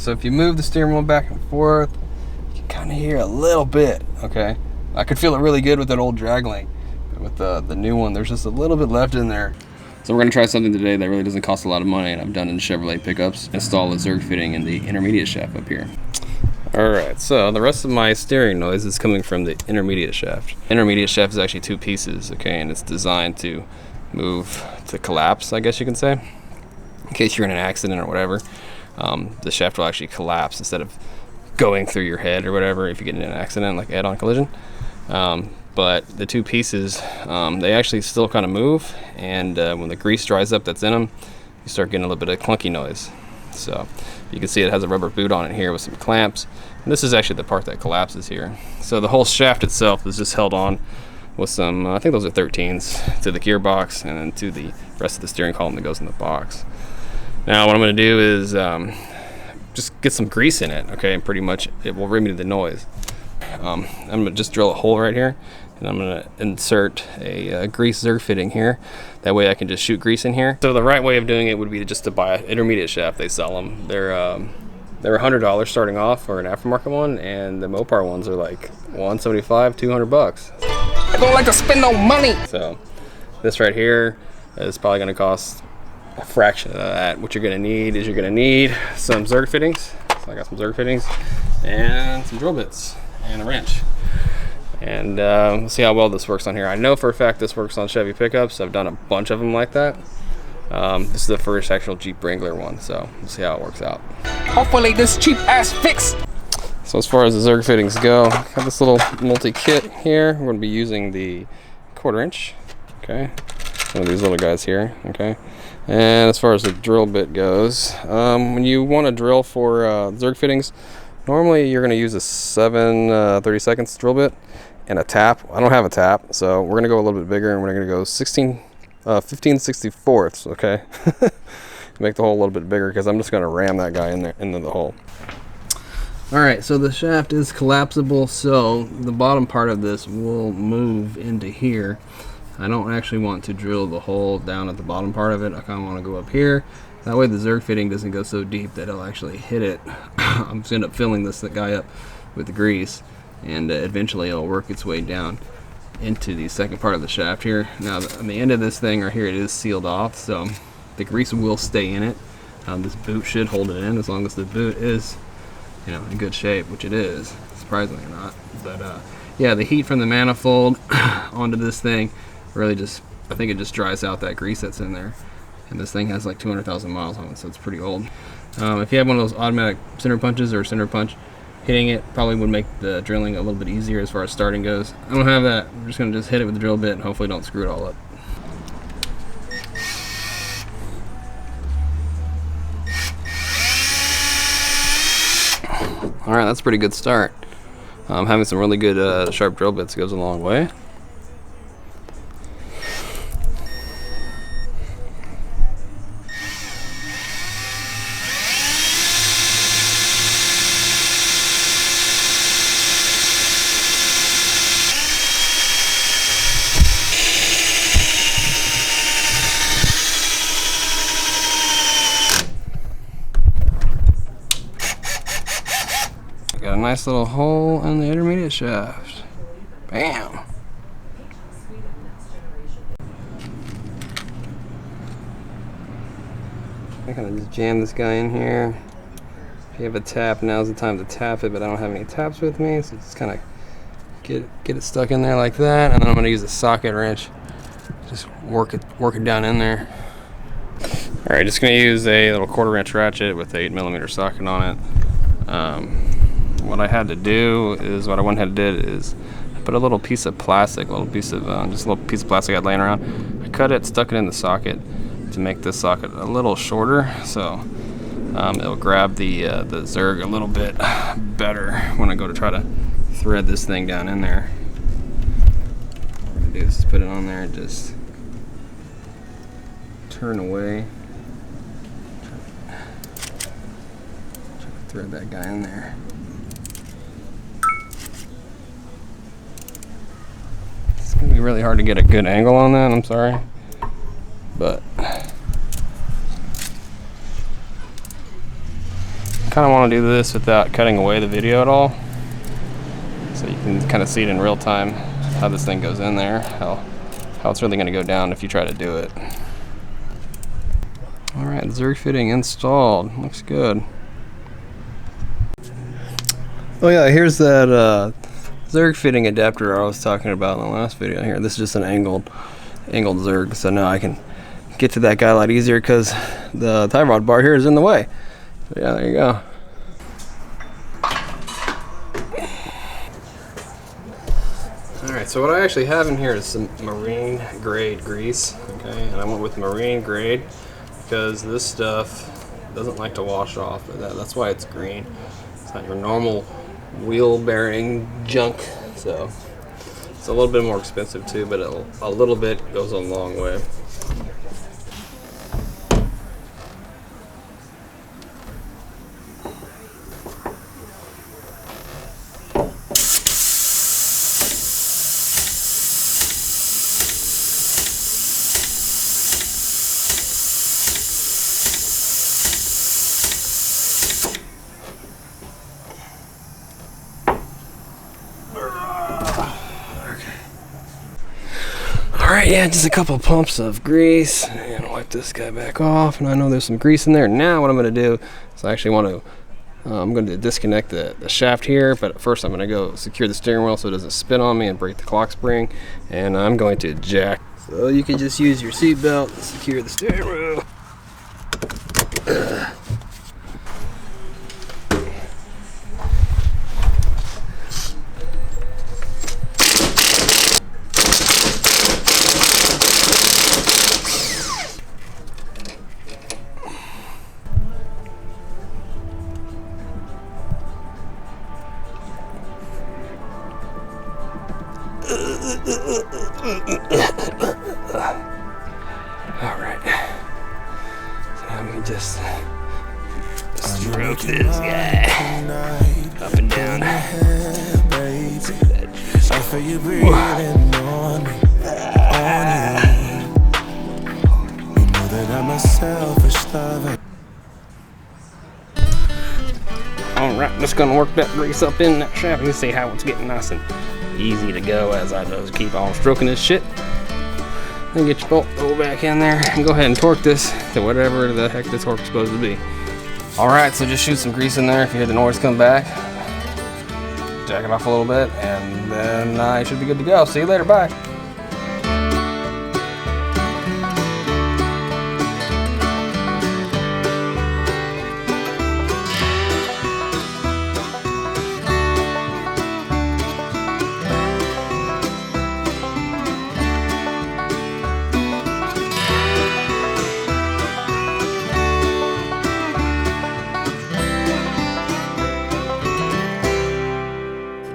So if you move the steering wheel back and forth, you can kind of hear a little bit, okay? I could feel it really good with that old drag link. But with the new one, there's just a little bit left in there. So we're gonna try something today that really doesn't cost a lot of money, and I've done in Chevrolet pickups. Install a Zerg fitting in the intermediate shaft up here. Alright, so the rest of my steering noise is coming from the intermediate shaft. Intermediate shaft is actually 2 pieces, okay, and it's designed to move, to collapse, I guess you can say. In case you're in an accident or whatever, the shaft will actually collapse instead of going through your head or whatever if you get in an accident, like head-on collision. But the 2 pieces, they actually still kind of move, and when the grease dries up that's in them, you start getting a little bit of clunky noise. So you can see it has a rubber boot on it here with some clamps, and this is actually the part that collapses here. So the whole shaft itself is just held on with some, I think those are 13s, to the gearbox and then to the rest of the steering column that goes in the box. Now what I'm going to do is just get some grease in it, okay, and pretty much it will remedy the noise. I'm going to just drill a hole right here, and I'm going to insert a grease Zerg fitting here. That way I can just shoot grease in here. So the right way of doing it would be just to buy an intermediate shaft. They sell them. They're $100 starting off for an aftermarket one, and the Mopar ones are like $175, $200. I don't like to spend no money. So this right here is probably going to cost a fraction of that. What you're going to need is some Zerg fittings. So I got some Zerg fittings and some drill bits and a wrench. And we'll see how well this works on here. I know for a fact this works on Chevy pickups. I've done a bunch of them like that. This is the first actual Jeep Wrangler one, so we'll see how it works out. Hopefully this cheap ass fix. So as far as the Zerg fittings go, I have this little multi-kit here. We're going to be using the 1/4 inch, okay? One of these little guys here, okay? And as far as the drill bit goes, when you want to drill for Zerg fittings, normally you're going to use a 7/32 drill bit and a tap. I don't have a tap, so we're going to go a little bit bigger, and we're going to go 15/64, okay? Make the hole a little bit bigger because I'm just going to ram that guy in there into the hole. Alright, so the shaft is collapsible, so the bottom part of this will move into here. I don't actually want to drill the hole down at the bottom part of it. I kind of want to go up here. That way the Zerg fitting doesn't go so deep that it'll actually hit it. I'm just going to end up filling this guy up with the grease, and eventually it'll work its way down into the second part of the shaft here. Now on the end of this thing right here, it is sealed off, so the grease will stay in it. This boot should hold it in as long as the boot is, you know, in good shape, which it is, surprisingly or not. But yeah, the heat from the manifold onto this thing really just, I think it just dries out that grease that's in there. And this thing has like 200,000 miles on it, so it's pretty old. If you have one of those automatic center punches or center punch, hitting it probably would make the drilling a little bit easier as far as starting goes. I don't have that. I'm just going to just hit it with the drill bit and hopefully don't screw it all up. Alright, that's a pretty good start. Having some really good sharp drill bits goes a long way. Got a nice little hole in the intermediate shaft. Bam! I kind of just jam this guy in here. If you have a tap, now's the time to tap it, but I don't have any taps with me, so just kind of get it stuck in there like that, and then I'm going to use a socket wrench. Just work it down in there. All right, just going to use a little 1/4 inch ratchet with an 8mm socket on it. What I had to do is, what I went ahead and did is I put a little piece of plastic, just a little piece of plastic I had laying around. I cut it, stuck it in the socket to make this socket a little shorter, so it'll grab the Zerg a little bit better when I go to try to thread this thing down in there. What I'm gonna do is put it on there and just turn away. Try to thread that guy in there. It's gonna be really hard to get a good angle on that, I'm sorry. But kind of want to do this without cutting away the video at all, so you can kind of see it in real time how this thing goes in there, how it's really going to go down if you try to do it. All right, Zerg fitting installed. Looks good. Oh yeah, here's that Zerg fitting adapter I was talking about in the last video here. This is just an angled Zerg, so now I can get to that guy a lot easier because the tie rod bar here is in the way. So yeah, there you go. Alright, so what I actually have in here is some marine grade grease, okay, and I went with marine grade because this stuff doesn't like to wash off. That's why it's green. It's not your normal wheel bearing junk, so it's a little bit more expensive too, but a little bit goes a long way. Alright, yeah, just a couple pumps of grease, and wipe this guy back off, and I know there's some grease in there. Now what I'm going to do is I actually want to, I'm going to disconnect the shaft here, but first I'm going to go secure the steering wheel so it doesn't spin on me and break the clock spring, and I'm going to jack. So you can just use your seat belt to secure the steering wheel. Alright, so now we can just stroke this guy up and down. I feel you breathing on me, you know that I'm a selfish lover. Alright, just gonna work that grease up in that shaft and see how it's getting nice and easy to go as I just keep on stroking this shit. Then get your bolt go back in there and go ahead and torque this to whatever the heck the torque is supposed to be. Alright, so just shoot some grease in there if you hear the noise come back. Jack it off a little bit and then you should be good to go. See you later, bye.